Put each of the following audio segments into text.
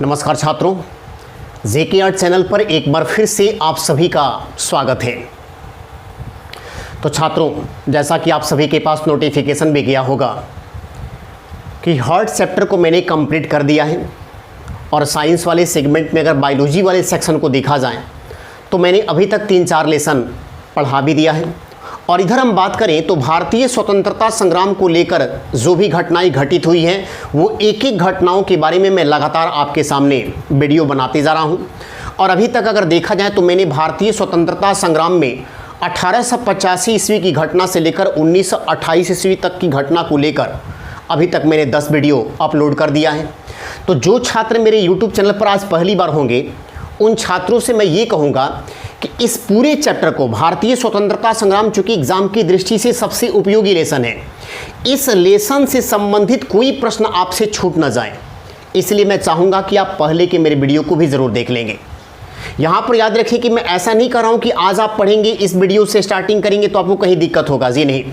नमस्कार छात्रों, जेके art channel पर एक बार फिर से आप सभी का स्वागत है। तो छात्रों, जैसा कि आप सभी के पास नोटिफिकेशन भी गया होगा कि हर्ट चैप्टर को मैंने कंप्लीट कर दिया है और साइंस वाले सेगमेंट में अगर बायोलॉजी वाले सेक्शन को देखा जाए तो मैंने अभी तक 3-4 लेसन पढ़ा भी दिया है। और इधर हम बात करें तो भारतीय स्वतंत्रता संग्राम को लेकर जो भी घटनाएं घटित हुई हैं वो एक एक घटनाओं के बारे में मैं लगातार आपके सामने वीडियो बनाते जा रहा हूं। और अभी तक अगर देखा जाए तो मैंने भारतीय स्वतंत्रता संग्राम में 1885 ईस्वी की घटना से लेकर 1928 ईस्वी तक की घटना को लेकर अभी तक मैंने 10 वीडियो अपलोड कर दिया है। तो जो छात्र मेरे यूट्यूब चैनल पर आज पहली बार होंगे उन छात्रों से मैं ये कहूँगा कि इस पूरे चैप्टर को, भारतीय स्वतंत्रता संग्राम चूंकि एग्जाम की दृष्टि से सबसे उपयोगी लेसन है, इस लेसन से संबंधित कोई प्रश्न आपसे छूट न जाए, इसलिए मैं चाहूँगा कि आप पहले के मेरे वीडियो को भी ज़रूर देख लेंगे। यहाँ पर याद रखिए कि मैं ऐसा नहीं कर रहा हूँ कि आज आप पढ़ेंगे, इस वीडियो से स्टार्टिंग करेंगे तो आपको कहीं दिक्कत होगा, जी नहीं।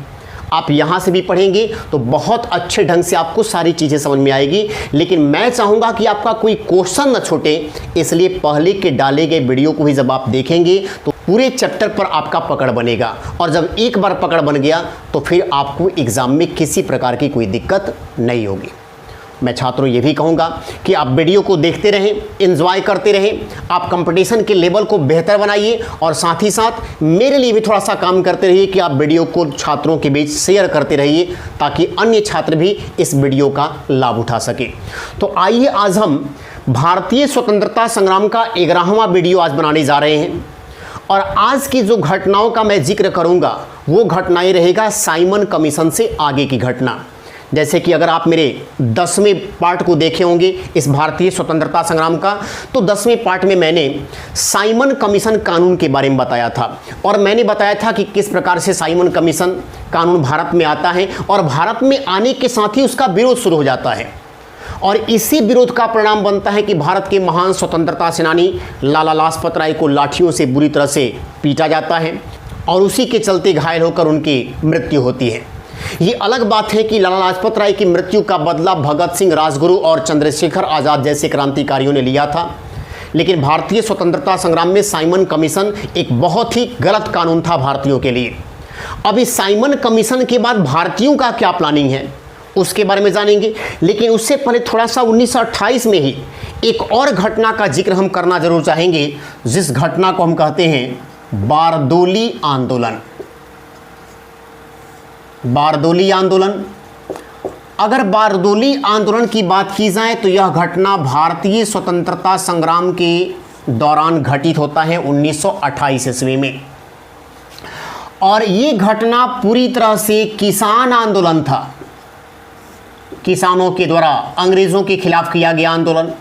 आप यहाँ से भी पढ़ेंगे तो बहुत अच्छे ढंग से आपको सारी चीज़ें समझ में आएगी। लेकिन मैं चाहूँगा कि आपका कोई क्वेश्चन न छूटे, इसलिए पहले के डाले गए वीडियो को भी जब आप देखेंगे तो पूरे चैप्टर पर आपका पकड़ बनेगा। और जब एक बार पकड़ बन गया तो फिर आपको एग्ज़ाम में किसी प्रकार की कोई दिक्कत नहीं होगी। मैं छात्रों ये भी कहूँगा कि आप वीडियो को देखते रहें, एंजॉय करते रहें, आप कंपटीशन के लेवल को बेहतर बनाइए और साथ ही साथ मेरे लिए भी थोड़ा सा काम करते रहिए कि आप वीडियो को छात्रों के बीच शेयर करते रहिए ताकि अन्य छात्र भी इस वीडियो का लाभ उठा सके। तो आइए आज हम भारतीय स्वतंत्रता संग्राम का 11वां वीडियो आज बनाने जा रहे हैं। और आज की जो घटनाओं का मैं जिक्र करूँगा वो घटनाएँ रहेगा साइमन कमीशन से आगे की घटना। जैसे कि अगर आप मेरे 10वें पार्ट को देखे होंगे इस भारतीय स्वतंत्रता संग्राम का, तो 10वें पार्ट में मैंने साइमन कमीशन कानून के बारे में बताया था। और मैंने बताया था कि किस प्रकार से साइमन कमीशन कानून भारत में आता है और भारत में आने के साथ ही उसका विरोध शुरू हो जाता है। और इसी विरोध का परिणाम बनता है कि भारत के महान स्वतंत्रता सेनानी लाला लाजपत राय को लाठियों से बुरी तरह से पीटा जाता है और उसी के चलते घायल होकर उनकी मृत्यु होती है। ये अलग बात है कि लाला लाजपत राय की मृत्यु का बदला भगत सिंह, राजगुरु और चंद्रशेखर आज़ाद जैसे क्रांतिकारियों ने लिया था। लेकिन भारतीय स्वतंत्रता संग्राम में साइमन कमीशन एक बहुत ही गलत कानून था भारतीयों के लिए। अब इस साइमन कमीशन के बाद भारतीयों का क्या प्लानिंग है उसके बारे में जानेंगे। लेकिन उससे पहले थोड़ा सा 1928 में ही एक और घटना का जिक्र हम करना जरूर चाहेंगे, जिस घटना को हम कहते हैं बारदोली आंदोलन। बारदोली आंदोलन, अगर बारदोली आंदोलन की बात की जाए तो यह घटना भारतीय स्वतंत्रता संग्राम के दौरान घटित होता है 1928 ईस्वी में। और ये घटना पूरी तरह से किसान आंदोलन था। किसानों के द्वारा अंग्रेज़ों के खिलाफ किया गया आंदोलन।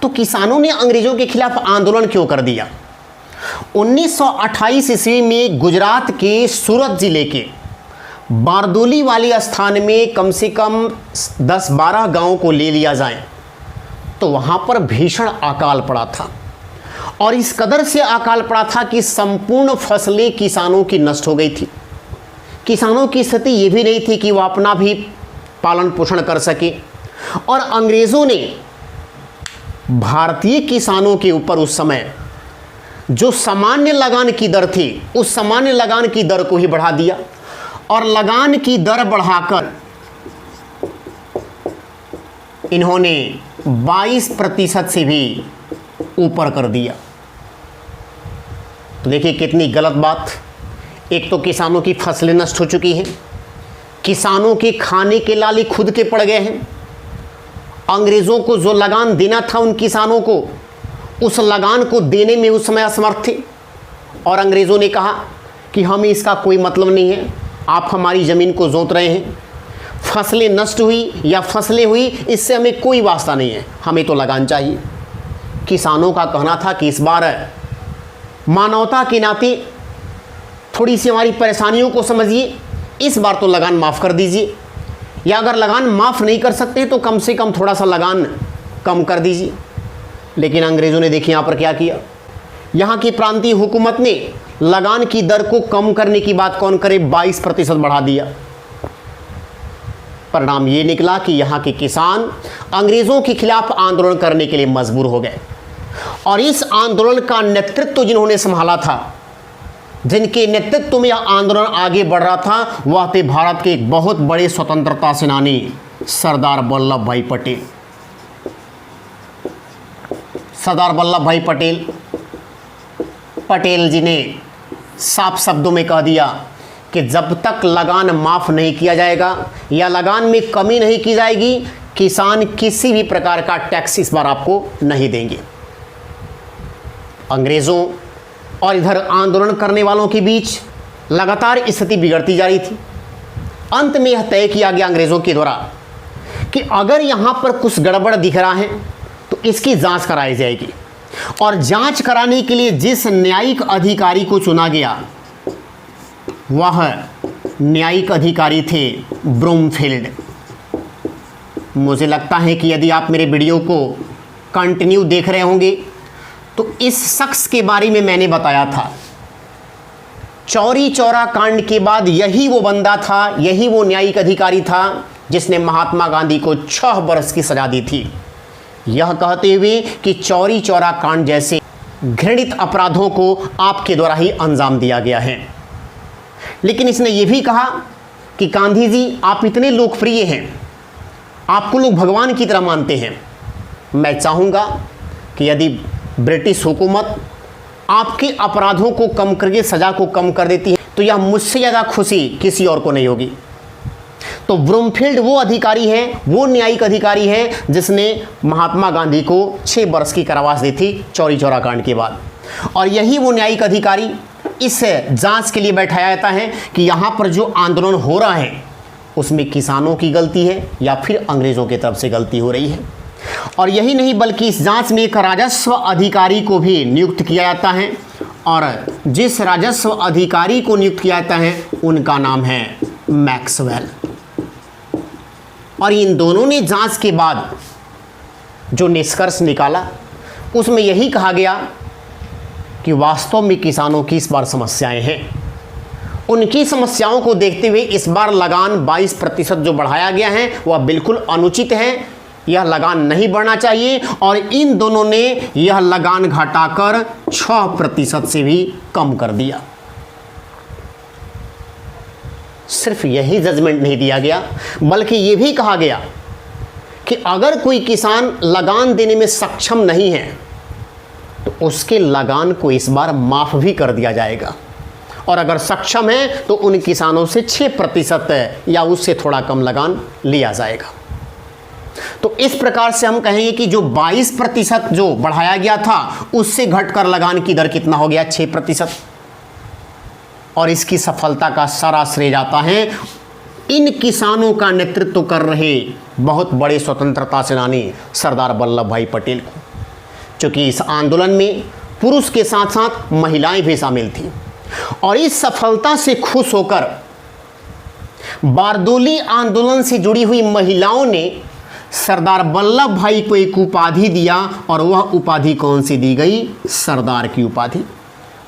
तो किसानों ने अंग्रेज़ों के खिलाफ आंदोलन क्यों कर दिया? 1928 ईस्वी में गुजरात के सूरत जिले के बारदोली वाले स्थान में कम से कम 10-12 गांवों को ले लिया जाए तो वहां पर भीषण अकाल पड़ा था। और इस कदर से अकाल पड़ा था कि संपूर्ण फसलें किसानों की नष्ट हो गई थी। किसानों की स्थिति ये भी नहीं थी कि वो अपना भी पालन पोषण कर सके। और अंग्रेज़ों ने भारतीय किसानों के ऊपर उस समय जो सामान्य लगान की दर थी उस सामान्य लगान की दर को ही बढ़ा दिया और लगान की दर बढ़ाकर इन्होंने 22% से भी ऊपर कर दिया। तो देखिए कितनी गलत बात। एक तो किसानों की फसलें नष्ट हो चुकी हैं, किसानों के खाने के लाले खुद के पड़ गए हैं। अंग्रेज़ों को जो लगान देना था उन किसानों को, उस लगान को देने में उस समय असमर्थ थे। और अंग्रेज़ों ने कहा कि हमें इसका कोई मतलब नहीं है, आप हमारी ज़मीन को जोत रहे हैं, फसलें नष्ट हुई या फसलें हुई इससे हमें कोई वास्ता नहीं है, हमें तो लगान चाहिए। किसानों का कहना था कि इस बार मानवता के नाते थोड़ी सी हमारी परेशानियों को समझिए, इस बार तो लगान माफ़ कर दीजिए, या अगर लगान माफ़ नहीं कर सकते तो कम से कम थोड़ा सा लगान कम कर दीजिए। लेकिन अंग्रेज़ों ने देखिए यहाँ पर क्या किया। यहाँ की प्रांतीय हुकूमत ने लगान की दर को कम करने की बात कौन करे, 22% बढ़ा दिया। परिणाम ये निकला कि यहाँ के किसान अंग्रेज़ों के खिलाफ आंदोलन करने के लिए मजबूर हो गए। और इस आंदोलन का नेतृत्व जिन्होंने संभाला था, जिनके नेतृत्व में यह आंदोलन आगे बढ़ रहा था, वह थे भारत के एक बहुत बड़े स्वतंत्रता सेनानी सरदार वल्लभ भाई पटेल। सरदार वल्लभ भाई पटेल जी ने साफ शब्दों में कह दिया कि जब तक लगान माफ़ नहीं किया जाएगा या लगान में कमी नहीं की जाएगी, किसान किसी भी प्रकार का टैक्स इस बार आपको नहीं देंगे। अंग्रेज़ों और इधर आंदोलन करने वालों के बीच लगातार स्थिति बिगड़ती जा रही थी। अंत में यह तय किया गया अंग्रेज़ों के द्वारा कि अगर यहाँ पर कुछ गड़बड़ दिख रहा है तो इसकी जांच कराई जाएगी। और जांच कराने के लिए जिस न्यायिक अधिकारी को चुना गया, वह न्यायिक अधिकारी थे ब्रूमफील्ड। मुझे लगता है कि यदि आप मेरे वीडियो को कंटिन्यू देख रहे होंगे तो इस शख्स के बारे में मैंने बताया था। चौरी चौरा कांड के बाद यही वो बंदा था, यही वो न्यायिक अधिकारी था जिसने महात्मा गांधी को 6 वर्ष की सजा दी थी, यह कहते हुए कि चौरी चौरा कांड जैसे घृणित अपराधों को आपके द्वारा ही अंजाम दिया गया है। लेकिन इसने यह भी कहा कि गांधी जी, आप इतने लोकप्रिय हैं, आपको लोग भगवान की तरह मानते हैं। मैं चाहूँगा कि यदि ब्रिटिश हुकूमत आपके अपराधों को कम करके सज़ा को कम कर देती है तो यह मुझसे ज़्यादा खुशी किसी और को नहीं होगी। तो ब्रूमफील्ड वो अधिकारी है, वो न्यायिक अधिकारी है जिसने महात्मा गांधी को 6 वर्ष की कारावास दी थी चौरी चौरा कांड के बाद। और यही वो न्यायिक अधिकारी इस जांच के लिए बैठाया जाता है कि यहाँ पर जो आंदोलन हो रहा है उसमें किसानों की गलती है या फिर अंग्रेज़ों की तरफ से गलती हो रही है। और यही नहीं बल्कि इस जांच में एक राजस्व अधिकारी को भी नियुक्त किया जाता है, और जिस राजस्व अधिकारी को नियुक्त किया जाता है उनका नाम है मैक्सवेल। और इन दोनों ने जांच के बाद जो निष्कर्ष निकाला उसमें यही कहा गया कि वास्तव में किसानों की इस बार समस्याएं हैं। उनकी समस्याओं को देखते हुए इस बार लगान 22% जो बढ़ाया गया है वह बिल्कुल अनुचित है, यह लगान नहीं बढ़ना चाहिए। और इन दोनों ने यह लगान घटाकर 6% से भी कम कर दिया। सिर्फ यही जजमेंट नहीं दिया गया बल्कि यह भी कहा गया कि अगर कोई किसान लगान देने में सक्षम नहीं है तो उसके लगान को इस बार माफ़ भी कर दिया जाएगा, और अगर सक्षम है तो उन किसानों से 6% या उससे थोड़ा कम लगान लिया जाएगा। तो इस प्रकार से हम कहेंगे कि जो 22% जो बढ़ाया गया था उससे घटकर लगान की दर कितना हो गया, 6%। और इसकी सफलता का सारा श्रेय जाता है इन किसानों का नेतृत्व कर रहे बहुत बड़े स्वतंत्रता सेनानी सरदार वल्लभ भाई पटेल को, क्योंकि इस आंदोलन में पुरुष के साथ साथ महिलाएं भी शामिल थीं। और इस सफलता से खुश होकर बारदोली आंदोलन से जुड़ी हुई महिलाओं ने सरदार वल्लभ भाई को एक उपाधि दिया, और वह उपाधि कौन सी दी गई, सरदार की उपाधि।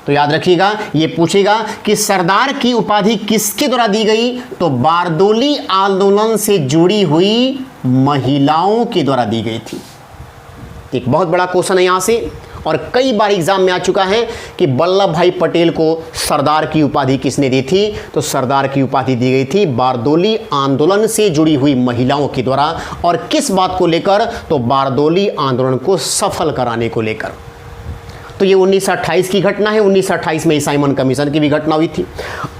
तो याद रखिएगा, ये पूछेगा कि सरदार की उपाधि किसके द्वारा दी गई, तो बारदोली आंदोलन से जुड़ी हुई महिलाओं के द्वारा दी गई थी। एक बहुत बड़ा क्वेश्चन है यहाँ से, और कई बार एग्जाम में आ चुका है कि वल्लभ भाई पटेल को सरदार की उपाधि किसने दी थी, तो सरदार की उपाधि दी गई थी बारदोली आंदोलन से जुड़ी हुई महिलाओं के द्वारा। और किस बात को लेकर, तो बारदोली आंदोलन को सफल कराने को लेकर। तो ये 1928 की घटना है। 1928 में साइमन कमीशन की भी घटना हुई थी।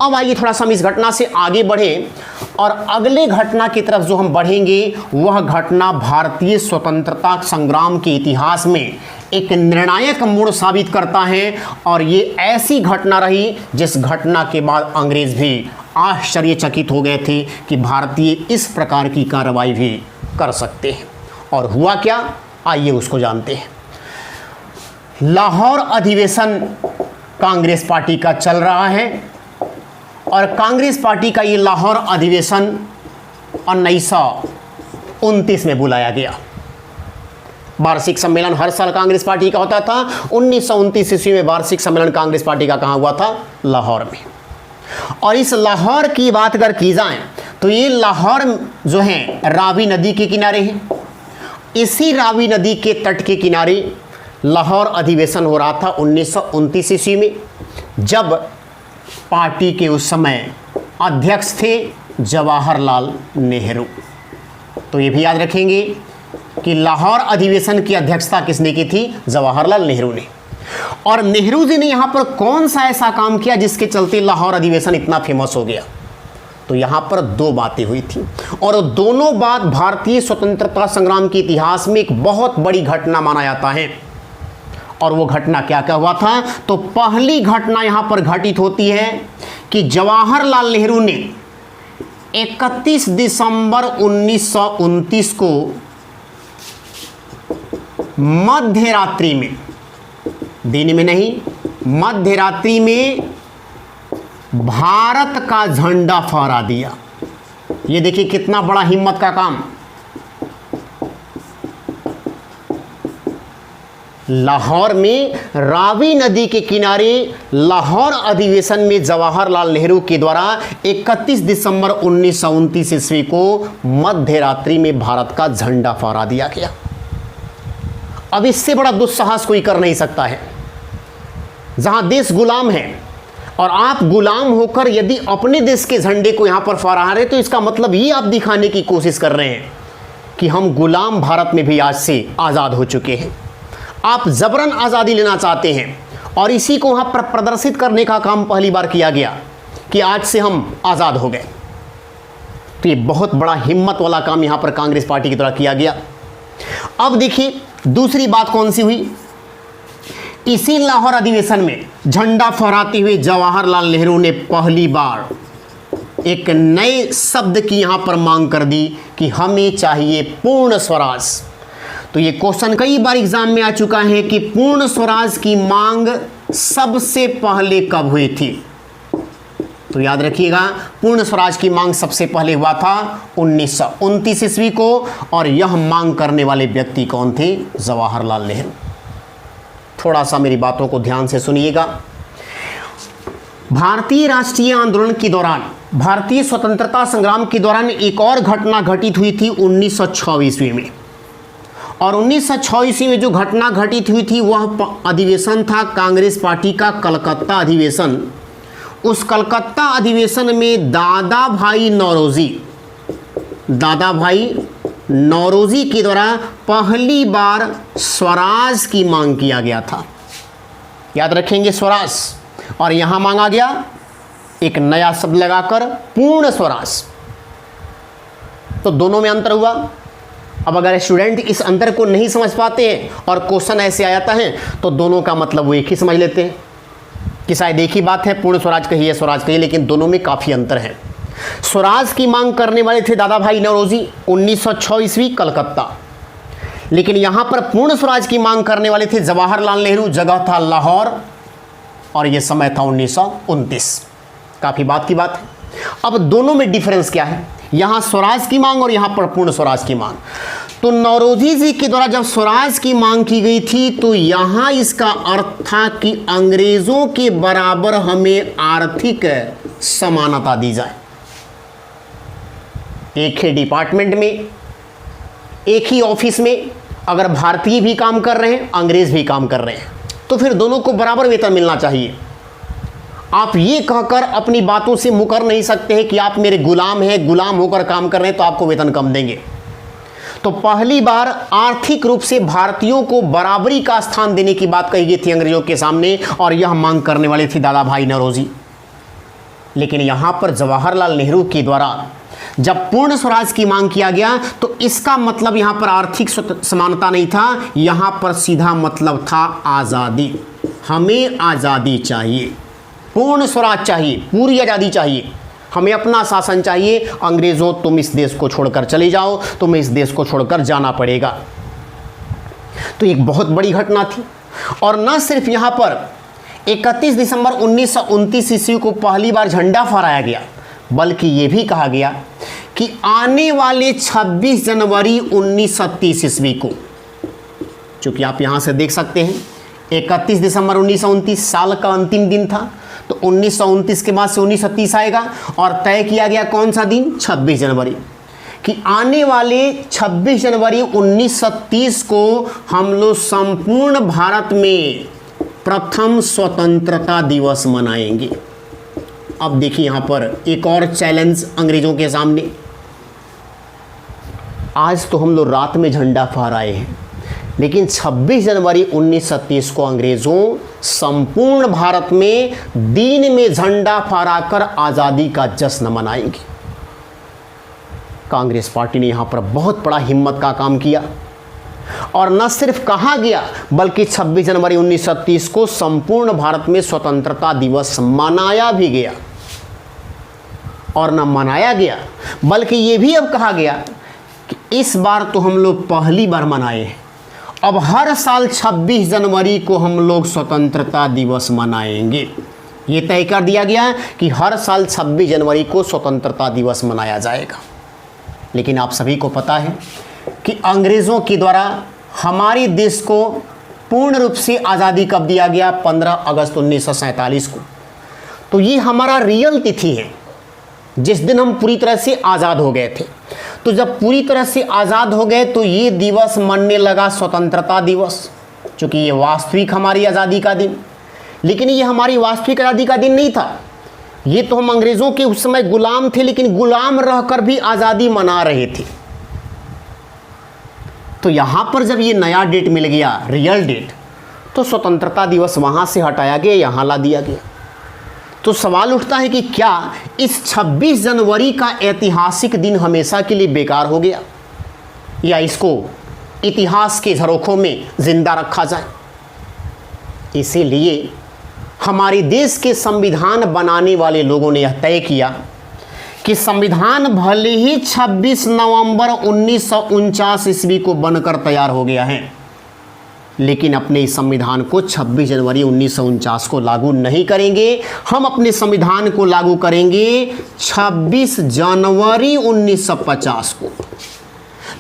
अब आइए थोड़ा सा हम इस घटना से आगे बढ़ें, और अगले घटना की तरफ जो हम बढ़ेंगे वह घटना भारतीय स्वतंत्रता संग्राम के इतिहास में एक निर्णायक मोड़ साबित करता है। और ये ऐसी घटना रही जिस घटना के बाद अंग्रेज भी आश्चर्यचकित हो गए थे कि भारतीय इस प्रकार की कार्रवाई भी कर सकते हैं। और हुआ क्या, आइए उसको जानते हैं। लाहौर अधिवेशन कांग्रेस पार्टी का चल रहा है, और कांग्रेस पार्टी का ये लाहौर अधिवेशन 1929 में बुलाया गया। वार्षिक सम्मेलन हर साल कांग्रेस पार्टी का होता था। 1929 ईस्वी में वार्षिक सम्मेलन कांग्रेस पार्टी का कहाँ हुआ था, लाहौर में। और इस लाहौर की बात अगर की जाए तो ये लाहौर जो है रावी नदी के किनारे है। इसी रावी नदी के तट के किनारे लाहौर अधिवेशन हो रहा था 1929 ईस्वी में, जब पार्टी के उस समय अध्यक्ष थे जवाहरलाल नेहरू। तो ये भी याद रखेंगे कि लाहौर अधिवेशन की अध्यक्षता किसने की थी? जवाहरलाल नेहरू ने। और नेहरू जी ने यहां पर कौन सा ऐसा काम किया जिसके चलते लाहौर अधिवेशन इतना फेमस हो गया? तो यहां पर दो बातें हुई थी, और दोनों बात भारतीय स्वतंत्रता संग्राम के इतिहास में एक बहुत बड़ी घटना माना जाता है। और वो घटना क्या क्या हुआ था? तो पहली घटना यहां पर घटित होती है कि जवाहरलाल नेहरू ने 31 दिसंबर 1929 को मध्य रात्रि में, दिन में नहीं, मध्य रात्रि में भारत का झंडा फहरा दिया। ये देखिए कितना बड़ा हिम्मत का काम। लाहौर में रावी नदी के किनारे लाहौर अधिवेशन में जवाहरलाल नेहरू के द्वारा 31 दिसंबर 1929 ईस्वी को मध्य रात्रि में भारत का झंडा फहरा दिया गया। अब इससे बड़ा दुस्साहस कोई कर नहीं सकता है। जहां देश गुलाम है और आप गुलाम होकर यदि अपने देश के झंडे को यहां पर फहरा रहे, तो इसका मतलब ये आप दिखाने की कोशिश कर रहे हैं कि हम गुलाम भारत में भी आज से आज़ाद हो चुके हैं। आप जबरन आज़ादी लेना चाहते हैं और इसी को वहां पर प्रदर्शित करने का काम पहली बार किया गया कि आज से हम आज़ाद हो गए। तो ये बहुत बड़ा हिम्मत वाला काम यहां पर कांग्रेस पार्टी की द्वारा किया गया। अब देखिए दूसरी बात कौन सी हुई? इसी लाहौर अधिवेशन में झंडा फहराते हुए जवाहरलाल नेहरू ने पहली बार एक नए शब्द की यहां पर मांग कर दी कि हमें चाहिए पूर्ण स्वराज। तो ये क्वेश्चन कई बार एग्जाम में आ चुका है कि पूर्ण स्वराज की मांग सबसे पहले कब हुई थी? तो याद रखिएगा, पूर्ण स्वराज की मांग सबसे पहले हुआ था 1929 ईस्वी को, और यह मांग करने वाले व्यक्ति कौन थे? जवाहरलाल नेहरू। थोड़ा सा मेरी बातों को ध्यान से सुनिएगा। भारतीय राष्ट्रीय आंदोलन के दौरान, भारतीय स्वतंत्रता संग्राम के दौरान एक और घटना घटित हुई थी 1906 ईस्वी में। और 1906 ईस्वी में जो घटना घटित हुई थी वह अधिवेशन था कांग्रेस पार्टी का कलकत्ता अधिवेशन। उस कलकत्ता अधिवेशन में दादा भाई नौरोजी के द्वारा पहली बार स्वराज की मांग किया गया था। याद रखेंगे, स्वराज। और यहां मांगा गया एक नया शब्द लगाकर पूर्ण स्वराज। तो दोनों में अंतर हुआ। अब अगर स्टूडेंट इस अंतर को नहीं समझ पाते हैं और क्वेश्चन ऐसे आ जाता है, तो दोनों का मतलब वो एक ही समझ लेते हैं कि शायद एक ही बात है, पूर्ण स्वराज कहिए स्वराज कहिए, लेकिन दोनों में काफ़ी अंतर है। स्वराज की मांग करने वाले थे दादा भाई नौरोजी 1906 ईस्वी कलकत्ता, लेकिन यहां पर पूर्ण स्वराज की मांग करने वाले थे जवाहरलाल नेहरू। जगह था लाहौर और यह समय था 1929। काफ़ी बात की बात है। अब दोनों में डिफरेंस क्या है? यहां स्वराज की मांग और यहां पर पूर्ण स्वराज की मांग। तो नौरोजी जी के द्वारा जब स्वराज की मांग की गई थी, तो यहां इसका अर्थ था कि अंग्रेजों के बराबर हमें आर्थिक समानता दी जाए। एक ही डिपार्टमेंट में, एक ही ऑफिस में अगर भारतीय भी काम कर रहे हैं, अंग्रेज भी काम कर रहे हैं, तो फिर दोनों को बराबर वेतन मिलना चाहिए। आप ये कहकर अपनी बातों से मुकर नहीं सकते हैं कि आप मेरे गुलाम हैं, गुलाम होकर काम कर रहे हैं तो आपको वेतन कम देंगे। तो पहली बार आर्थिक रूप से भारतीयों को बराबरी का स्थान देने की बात कही गई थी अंग्रेजों के सामने, और यह मांग करने वाले थे दादा भाई नौरोजी। लेकिन यहां पर जवाहरलाल नेहरू के द्वारा जब पूर्ण स्वराज की मांग किया गया, तो इसका मतलब यहां पर आर्थिक समानता नहीं था, यहां पर सीधा मतलब था आज़ादी। हमें आज़ादी चाहिए, पूर्ण स्वराज चाहिए, पूरी आज़ादी चाहिए, हमें अपना शासन चाहिए। अंग्रेज़ों तुम इस देश को छोड़कर चले जाओ, तुम्हें इस देश को छोड़कर जाना पड़ेगा। तो एक बहुत बड़ी घटना थी। और न सिर्फ यहाँ पर 31 दिसंबर 1929 ईस्वी को पहली बार झंडा फहराया गया, बल्कि ये भी कहा गया कि आने वाले 26 जनवरी 1930 ईस्वी को, चूँकि आप यहाँ से देख सकते हैं 31 दिसंबर 1929 साल का अंतिम दिन था, तो 1929 के बाद से 1930 आएगा और तय किया गया कौन सा दिन, 26 जनवरी, कि आने वाले 26 जनवरी 1930 को हम लोग संपूर्ण भारत में प्रथम स्वतंत्रता दिवस मनाएंगे। अब देखिए यहां पर एक और चैलेंज अंग्रेजों के सामने। आज तो हम लोग रात में झंडा फहराए हैं, लेकिन 26 जनवरी 1930 को अंग्रेजों संपूर्ण भारत में दिन में झंडा फहराकर आज़ादी का जश्न मनाएंगे। कांग्रेस पार्टी ने यहां पर बहुत बड़ा हिम्मत का काम किया और न सिर्फ कहा गया बल्कि 26 जनवरी 1930 को संपूर्ण भारत में स्वतंत्रता दिवस मनाया भी गया। और न मनाया गया बल्कि ये भी अब कहा गया कि इस बार तो हम लोग पहली बार मनाए हैं, अब हर साल 26 जनवरी को हम लोग स्वतंत्रता दिवस मनाएंगे। ये तय कर दिया गया कि हर साल 26 जनवरी को स्वतंत्रता दिवस मनाया जाएगा। लेकिन आप सभी को पता है कि अंग्रेज़ों के द्वारा हमारे देश को पूर्ण रूप से आज़ादी कब दिया गया, 15 अगस्त 1947 को। तो ये हमारा रियल तिथि है जिस दिन हम पूरी तरह से आज़ाद हो गए थे। तो जब पूरी तरह से आज़ाद हो गए तो ये दिवस मनने लगा स्वतंत्रता दिवस, क्योंकि ये वास्तविक हमारी आज़ादी का दिन। लेकिन ये हमारी वास्तविक आज़ादी का दिन नहीं था, ये तो हम अंग्रेज़ों के उस समय गुलाम थे, लेकिन गुलाम रहकर भी आज़ादी मना रहे थे। तो यहाँ पर जब ये नया डेट मिल गया, रियल डेट, तो स्वतंत्रता दिवस वहाँ से हटाया गया, यहाँ ला दिया गया। तो सवाल उठता है कि क्या इस 26 जनवरी का ऐतिहासिक दिन हमेशा के लिए बेकार हो गया, या इसको इतिहास के झरोखों में जिंदा रखा जाए। इसीलिए हमारे देश के संविधान बनाने वाले लोगों ने यह तय किया कि संविधान भले ही 26 नवंबर 1949 ईस्वी को बनकर तैयार हो गया है, लेकिन अपने इस संविधान को 26 जनवरी 1949 को लागू नहीं करेंगे। हम अपने संविधान को लागू करेंगे 26 जनवरी 1950 को।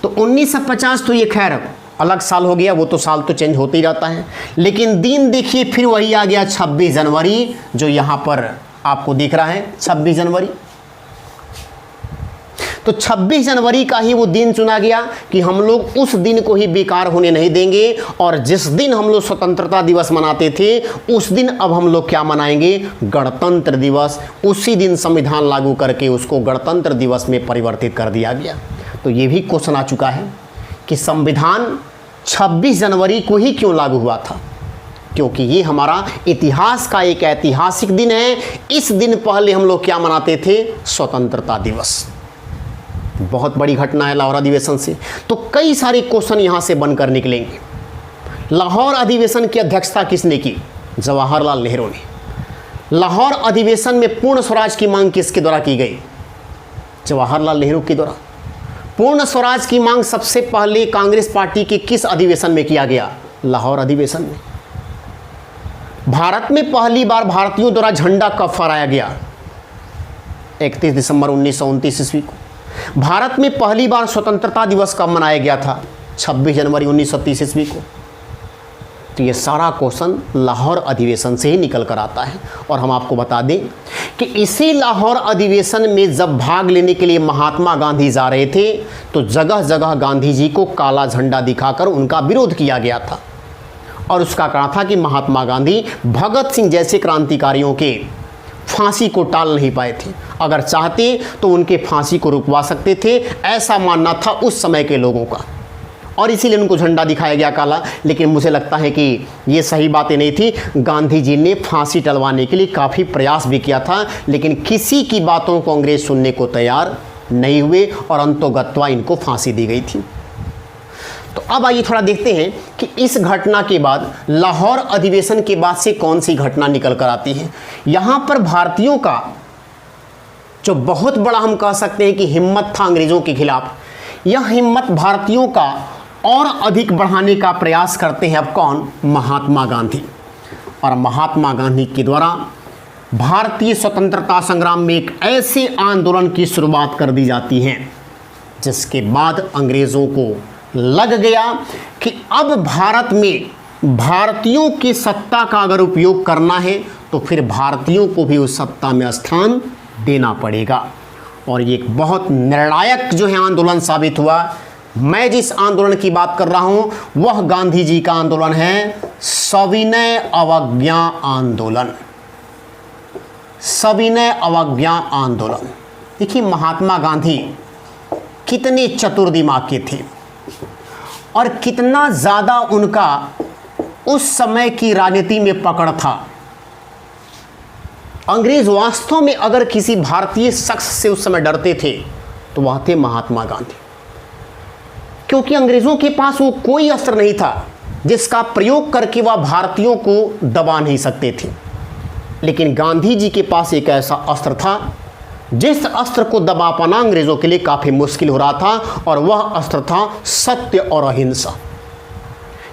तो 1950 तो ये खैर अलग साल हो गया, वो तो साल तो चेंज होते ही रहता है, लेकिन दिन देखिए फिर वही आ गया 26 जनवरी, जो यहाँ पर आपको दिख रहा है 26 जनवरी। तो 26 जनवरी का ही वो दिन चुना गया कि हम लोग उस दिन को ही बेकार होने नहीं देंगे, और जिस दिन हम लोग स्वतंत्रता दिवस मनाते थे उस दिन अब हम लोग क्या मनाएंगे, गणतंत्र दिवस। उसी दिन संविधान लागू करके उसको गणतंत्र दिवस में परिवर्तित कर दिया गया। तो ये भी क्वेश्चन आ चुका है कि संविधान 26 जनवरी को ही क्यों लागू हुआ था, क्योंकि ये हमारा इतिहास का एक ऐतिहासिक दिन है। इस दिन पहले हम लोग क्या मनाते थे, स्वतंत्रता दिवस। बहुत बड़ी घटना है लाहौर अधिवेशन से। तो कई सारे क्वेश्चन यहाँ से बनकर निकलेंगे। लाहौर अधिवेशन की अध्यक्षता किसने की, जवाहरलाल नेहरू ने। लाहौर अधिवेशन में पूर्ण स्वराज की मांग किसके द्वारा की गई, जवाहरलाल नेहरू के द्वारा। पूर्ण स्वराज की मांग सबसे पहले कांग्रेस पार्टी के किस अधिवेशन में किया गया, लाहौर अधिवेशन में। भारत में पहली बार भारतीयों द्वारा झंडा कब फहराया गया, 31 दिसंबर 1929 ईस्वी को। भारत में पहली बार स्वतंत्रता दिवस कब मनाया गया था, 26 जनवरी 1930 ईस्वी को। तो ये सारा क्वेश्चन लाहौर अधिवेशन से ही निकल कर आता है। और हम आपको बता दें कि इसी लाहौर अधिवेशन में जब भाग लेने के लिए महात्मा गांधी जा रहे थे तो जगह जगह गांधी जी को काला झंडा दिखाकर उनका विरोध किया गया था। और उसका कहना था कि महात्मा गांधी भगत सिंह जैसे क्रांतिकारियों के फांसी को टाल नहीं पाए थे, अगर चाहते तो उनके फांसी को रुकवा सकते थे, ऐसा मानना था उस समय के लोगों का। और इसीलिए उनको झंडा दिखाया गया काला। लेकिन मुझे लगता है कि ये सही बातें नहीं थी। गांधी जी ने फांसी टलवाने के लिए काफ़ी प्रयास भी किया था, लेकिन किसी की बातों को अंग्रेज सुनने को तैयार नहीं हुए और अंतोगत्वा इनको फांसी दी गई थी। तो अब आइए थोड़ा देखते हैं कि इस घटना के बाद, लाहौर अधिवेशन के बाद से कौन सी घटना निकल कर आती है। यहाँ पर भारतीयों का जो बहुत बड़ा हम कह सकते हैं कि हिम्मत था अंग्रेज़ों के खिलाफ, यह हिम्मत भारतीयों का और अधिक बढ़ाने का प्रयास करते हैं अब कौन, महात्मा गांधी। और महात्मा गांधी के द्वारा भारतीय स्वतंत्रता संग्राम में एक ऐसे आंदोलन की शुरुआत कर दी जाती है जिसके बाद अंग्रेज़ों को लग गया कि अब भारत में भारतीयों की सत्ता का अगर उपयोग करना है तो फिर भारतीयों को भी उस सत्ता में स्थान देना पड़ेगा। और ये एक बहुत निर्णायक जो है आंदोलन साबित हुआ। मैं जिस आंदोलन की बात कर रहा हूं वह गांधी जी का आंदोलन है सविनय अवज्ञा आंदोलन। सविनय अवज्ञा आंदोलन। देखिए महात्मा गांधी कितने चतुर दिमाग के थे और कितना ज़्यादा उनका उस समय की राजनीति में पकड़ था। अंग्रेज वास्तव में अगर किसी भारतीय शख्स से उस समय डरते थे तो वह थे महात्मा गांधी, क्योंकि अंग्रेजों के पास वो कोई अस्त्र नहीं था जिसका प्रयोग करके वह भारतीयों को दबा नहीं सकते थे। लेकिन गांधी जी के पास एक ऐसा अस्त्र था जिस अस्त्र को दबा पाना अंग्रेजों के लिए काफ़ी मुश्किल हो रहा था, और वह अस्त्र था सत्य और अहिंसा।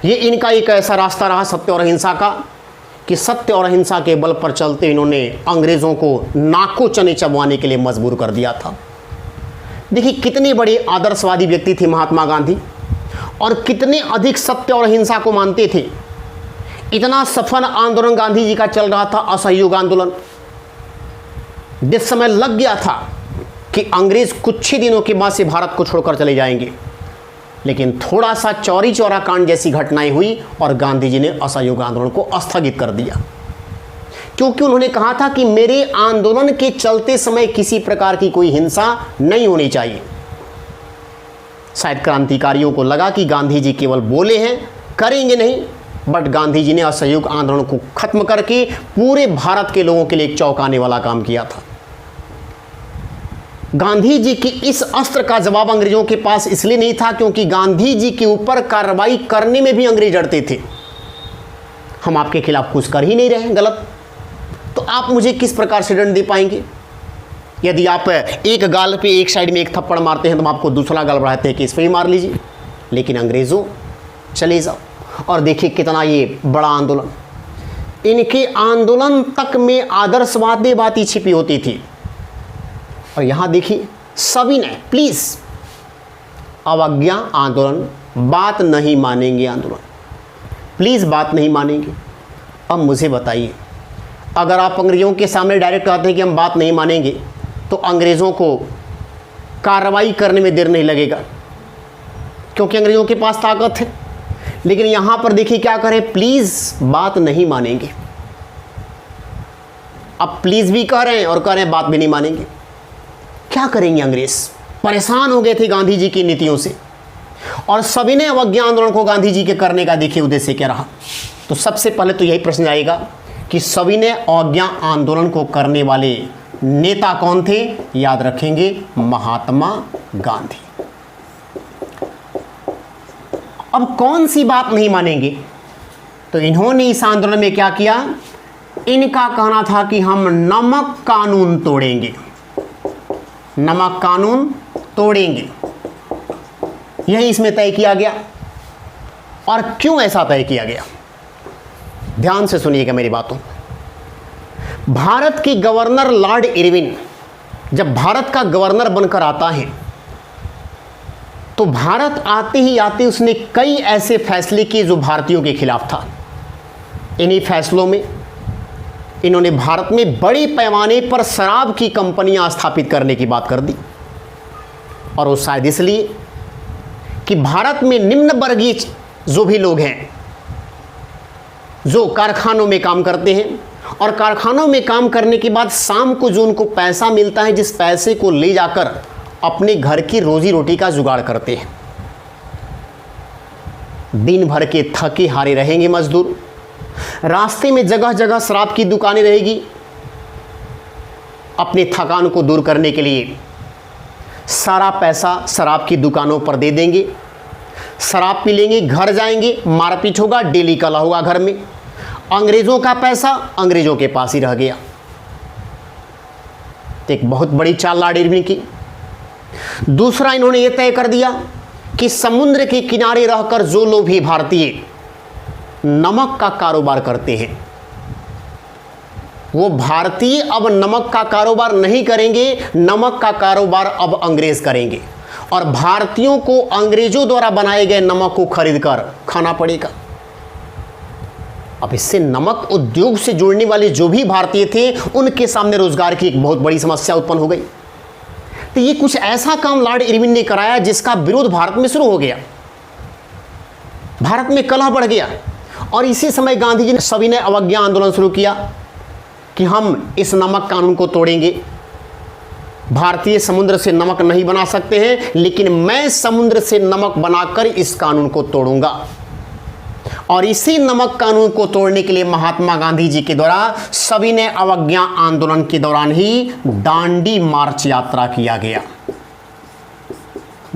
ये इनका एक ऐसा रास्ता रहा सत्य और अहिंसा का कि सत्य और अहिंसा के बल पर चलते इन्होंने अंग्रेज़ों को नाकों चने चबवाने के लिए मजबूर कर दिया था। देखिए कितने बड़े आदर्शवादी व्यक्ति थे महात्मा गांधी और कितने अधिक सत्य और अहिंसा को मानते थे। इतना सफल आंदोलन गांधी जी का चल रहा था, असहयोग आंदोलन, जिस समय लग गया था कि अंग्रेज कुछ ही दिनों के बाद से भारत को छोड़कर चले जाएंगे, लेकिन थोड़ा सा चौरी चौरा कांड जैसी घटनाएं हुई और गांधी जी ने असहयोग आंदोलन को स्थगित कर दिया, क्योंकि उन्होंने कहा था कि मेरे आंदोलन के चलते समय किसी प्रकार की कोई हिंसा नहीं होनी चाहिए। शायद क्रांतिकारियों को लगा कि गांधी जी केवल बोले हैं, करेंगे नहीं, बट गांधी जी ने असहयोग आंदोलन को खत्म करके पूरे भारत के लोगों के लिए एक चौंकाने वाला काम किया था। गांधी जी की इस अस्त्र का जवाब अंग्रेजों के पास इसलिए नहीं था क्योंकि गांधी जी के ऊपर कार्रवाई करने में भी अंग्रेज डरते थे। हम आपके खिलाफ कुछ कर ही नहीं रहे गलत, तो आप मुझे किस प्रकार से दंड दे पाएंगे? यदि आप एक गाल पे एक साइड में एक थप्पड़ मारते हैं तो हम आपको दूसरा गाल बढ़ाते हैं कि इस पर ही मार लीजिए। लेकिन अंग्रेजों चले जाओ और देखिए कितना ये बड़ा आंदोलन। इनके आंदोलन तक में आदर्शवादी बातें छिपी होती थी। और यहाँ देखिए सविनय, प्लीज अवज्ञा आंदोलन, बात नहीं मानेंगे आंदोलन, प्लीज बात नहीं मानेंगे। अब मुझे बताइए, अगर आप अंग्रेजों के सामने डायरेक्ट कहते हैं कि हम बात नहीं मानेंगे तो अंग्रेजों को कार्रवाई करने में देर नहीं लगेगा, क्योंकि अंग्रेजों के पास ताकत है। लेकिन यहां पर देखिए क्या करें, प्लीज बात नहीं मानेंगे। अब प्लीज भी कह रहे हैं और कह रहे हैं बात भी नहीं मानेंगे। क्या करेंगे अंग्रेज? परेशान हो गए थे गांधी जी की नीतियों से। और सविनय अवज्ञा आंदोलन को गांधी जी के करने का देखिए उद्देश्य क्या रहा। तो सबसे पहले तो यही प्रश्न आएगा कि सविनय अवज्ञा आंदोलन को करने वाले नेता कौन थे? याद रखेंगे, महात्मा गांधी। अब कौन सी बात नहीं मानेंगे? तो इन्होंने इस आंदोलन में क्या किया? इनका कहना था कि हम नमक कानून तोड़ेंगे, नमक कानून तोड़ेंगे। यही इसमें तय किया गया। और क्यों ऐसा तय किया गया? ध्यान से सुनिएगा मेरी बातों। भारत के गवर्नर लॉर्ड इरविन जब भारत का गवर्नर बनकर आता है तो भारत आते ही आते उसने कई ऐसे फैसले किए जो भारतीयों के खिलाफ था। इन्हीं फैसलों में इन्होंने भारत में बड़े पैमाने पर शराब की कंपनियां स्थापित करने की बात कर दी। और वो शायद इसलिए कि भारत में निम्न वर्गीय जो भी लोग हैं जो कारखानों में काम करते हैं, और कारखानों में काम करने के बाद शाम को जो उनको पैसा मिलता है, जिस पैसे को ले जाकर अपने घर की रोजी रोटी का जुगाड़ करते हैं। दिन भर के थके हारे रहेंगे मजदूर, रास्ते में जगह जगह शराब की दुकानें रहेगी। अपने थकान को दूर करने के लिए सारा पैसा शराब की दुकानों पर दे देंगे, शराब पी लेंगे, घर जाएंगे, मारपीट होगा, डेली कलह होगा घर में। अंग्रेजों का पैसा अंग्रेजों के पास ही रह गया। तो एक बहुत बड़ी चाल लॉर्ड इरविन की। दूसरा, इन्होंने यह तय कर दिया कि समुद्र के किनारे रहकर जो लोग भी भारतीय नमक का कारोबार करते हैं वो भारतीय अब नमक का कारोबार नहीं करेंगे, नमक का कारोबार अब अंग्रेज करेंगे। और भारतीयों को अंग्रेजों द्वारा बनाए गए नमक को खरीदकर खाना पड़ेगा। अब इससे नमक उद्योग से जुड़ने वाले जो भी भारतीय थे उनके सामने रोजगार की एक बहुत बड़ी समस्या उत्पन्न हो गई। तो ये कुछ ऐसा काम लॉर्ड इरविन ने कराया जिसका विरोध भारत में शुरू हो गया, भारत में कलह बढ़ गया। और इसी समय गांधी जी ने सविनय अवज्ञा आंदोलन शुरू किया कि हम इस नमक कानून को तोड़ेंगे, भारतीय समुद्र से नमक नहीं बना सकते हैं, लेकिन मैं समुद्र से नमक बनाकर इस कानून को तोड़ूंगा। और इसी नमक कानून को तोड़ने के लिए महात्मा गांधी जी के द्वारा सविनय अवज्ञा आंदोलन के दौरान ही दांडी मार्च यात्रा किया गया।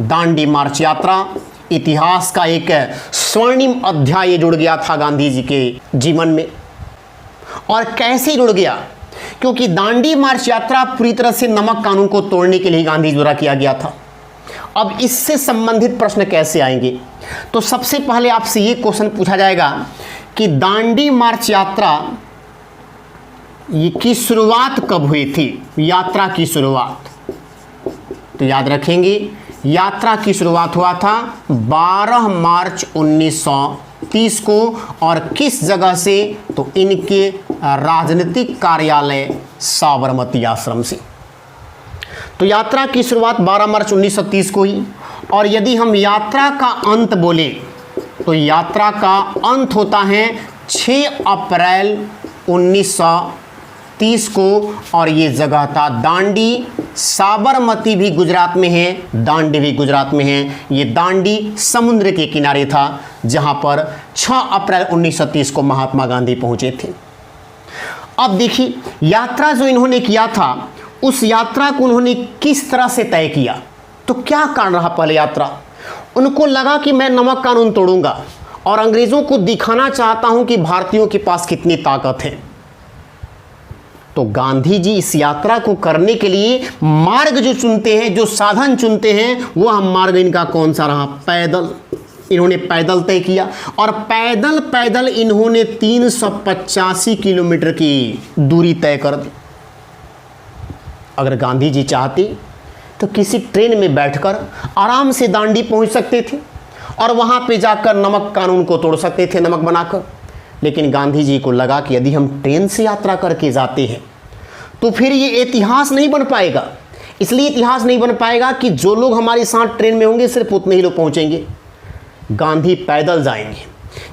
दांडी मार्च यात्रा इतिहास का एक स्वर्णिम अध्याय जुड़ गया था गांधी जी के जीवन में। और कैसे जुड़ गया? क्योंकि दांडी मार्च यात्रा पूरी तरह से नमक कानून को तोड़ने के लिए गांधी जी द्वारा किया गया था। अब इससे संबंधित प्रश्न कैसे आएंगे? तो सबसे पहले आपसे ये क्वेश्चन पूछा जाएगा कि दांडी मार्च यात्रा की शुरुआत कब हुई थी? यात्रा की शुरुआत, तो याद रखेंगे यात्रा की शुरुआत हुआ था 12 मार्च 1930 को। और किस जगह से? तो इनके राजनीतिक कार्यालय साबरमती आश्रम से। तो यात्रा की शुरुआत 12 मार्च 1930 को हुई। और यदि हम यात्रा का अंत बोले तो यात्रा का अंत होता है 6 अप्रैल 1930 को। और ये जगह था दांडी। साबरमती भी गुजरात में है, दांडी भी गुजरात में है। ये दांडी समुद्र के किनारे था जहां पर 6 अप्रैल 1930 को महात्मा गांधी पहुंचे थे। अब देखिए यात्रा जो इन्होंने किया था उस यात्रा को उन्होंने किस तरह से तय किया। तो क्या कारण रहा पहले यात्रा? उनको लगा कि मैं नमक कानून तोड़ूंगा और अंग्रेजों को दिखाना चाहता हूं कि भारतीयों के पास कितनी ताकत है। तो गांधी जी इस यात्रा को करने के लिए मार्ग जो चुनते हैं, जो साधन चुनते हैं, वह मार्ग इनका कौन सा रहा? पैदल। इन्होंने पैदल तय किया और पैदल पैदल इन्होंने 385 किलोमीटर की दूरी तय कर दी। अगर गांधी जी चाहते तो किसी ट्रेन में बैठकर आराम से दांडी पहुंच सकते थे और वहां पे जाकर नमक कानून को तोड़ सकते थे, नमक बनाकर। लेकिन गांधी जी को लगा कि यदि हम ट्रेन से यात्रा करके जाते हैं तो फिर ये इतिहास नहीं बन पाएगा। इसलिए इतिहास नहीं बन पाएगा कि जो लोग हमारे साथ ट्रेन में होंगे सिर्फ उतने ही लोग पहुंचेंगे। गांधी पैदल जाएंगे,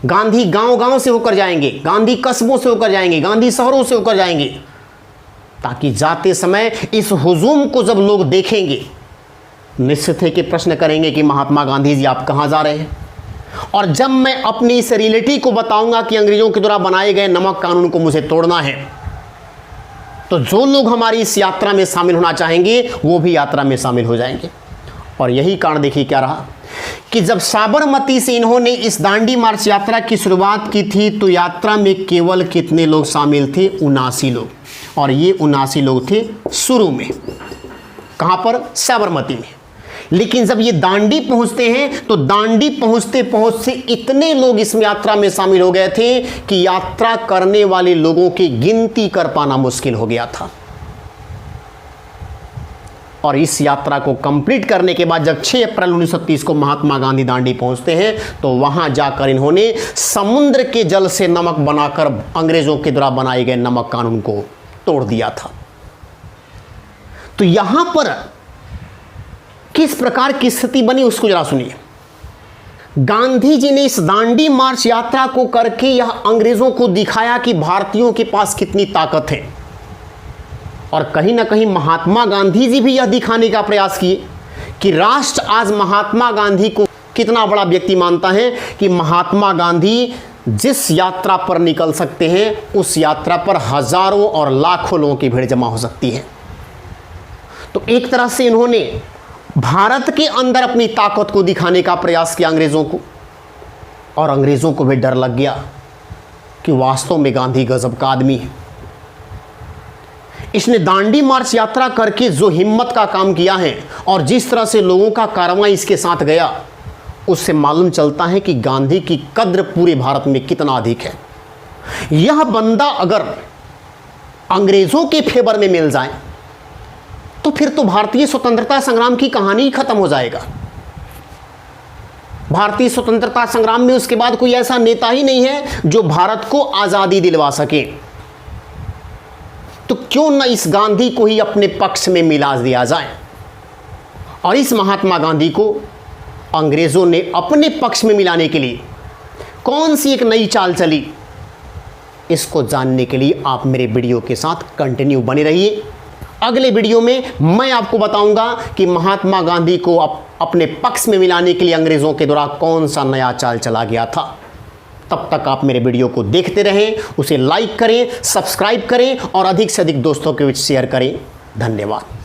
गांधी गांव-गांव से होकर जाएंगे, गांधी कस्बों से होकर जाएंगे, गांधी शहरों से होकर जाएंगे, ताकि जाते समय इस हुजूम को जब लोग देखेंगे निश्चित है कि प्रश्न करेंगे कि महात्मा गांधी जी आप कहाँ जा रहे हैं। और जब मैं अपनी इस रियलिटी को बताऊंगा कि अंग्रेजों के द्वारा बनाए गए नमक कानून को मुझे तोड़ना है, तो जो लोग हमारी इस यात्रा में शामिल होना चाहेंगे वो भी यात्रा में शामिल हो जाएंगे। और यही कारण देखिए क्या रहा कि जब साबरमती से इन्होंने इस दांडी मार्च यात्रा की शुरुआत की थी तो यात्रा में केवल कितने लोग शामिल थे? 79 लोग। और ये 79 लोग थे शुरू में। कहाँ पर? साबरमती में। लेकिन जब ये दांडी पहुंचते हैं तो दांडी पहुंचते पहुंचते इतने लोग इस यात्रा में शामिल हो गए थे कि यात्रा करने वाले लोगों की गिनती कर पाना मुश्किल हो गया था। और इस यात्रा को कंप्लीट करने के बाद जब 6 अप्रैल 1930 को महात्मा गांधी दांडी पहुंचते हैं तो वहां जाकर इन्होंने समुद्र के जल से नमक बनाकर अंग्रेजों के द्वारा बनाए गए नमक कानून को तोड़ दिया था। तो यहां पर किस प्रकार की स्थिति बनी उसको जरा सुनिए। गांधी जी ने इस दांडी मार्च यात्रा को करके यह अंग्रेजों को दिखाया कि भारतीयों के पास कितनी ताकत है। और कहीं ना कहीं महात्मा गांधी जी भी यह दिखाने का प्रयास किए कि राष्ट्र आज महात्मा गांधी को कितना बड़ा व्यक्ति मानता है कि महात्मा गांधी जिस यात्रा पर निकल सकते हैं उस यात्रा पर हजारों और लाखों लोगों की भीड़ जमा हो सकती है। तो एक तरह से इन्होंने भारत के अंदर अपनी ताकत को दिखाने का प्रयास किया अंग्रेजों को। और अंग्रेजों को भी डर लग गया कि वास्तव में गांधी गजब का आदमी है। इसने दांडी मार्च यात्रा करके जो हिम्मत का काम किया है और जिस तरह से लोगों का कारवां इसके साथ गया, उससे मालूम चलता है कि गांधी की कद्र पूरे भारत में कितना अधिक है। यह बंदा अगर अंग्रेजों के फेवर में मिल जाए तो फिर तो भारतीय स्वतंत्रता संग्राम की कहानी ही खत्म हो जाएगा। भारतीय स्वतंत्रता संग्राम में उसके बाद कोई ऐसा नेता ही नहीं है जो भारत को आजादी दिलवा सके। तो क्यों न इस गांधी को ही अपने पक्ष में मिला दिया जाए। और इस महात्मा गांधी को अंग्रेजों ने अपने पक्ष में मिलाने के लिए कौन सी एक नई चाल चली, इसको जानने के लिए आप मेरे वीडियो के साथ कंटिन्यू बने रहिए। अगले वीडियो में मैं आपको बताऊंगा कि महात्मा गांधी को अपने पक्ष में मिलाने के लिए अंग्रेजों के द्वारा कौन सा नया चाल चला गया था। तब तक आप मेरे वीडियो को देखते रहें, उसे लाइक करें, सब्सक्राइब करें और अधिक से अधिक दोस्तों के बीच शेयर करें। धन्यवाद।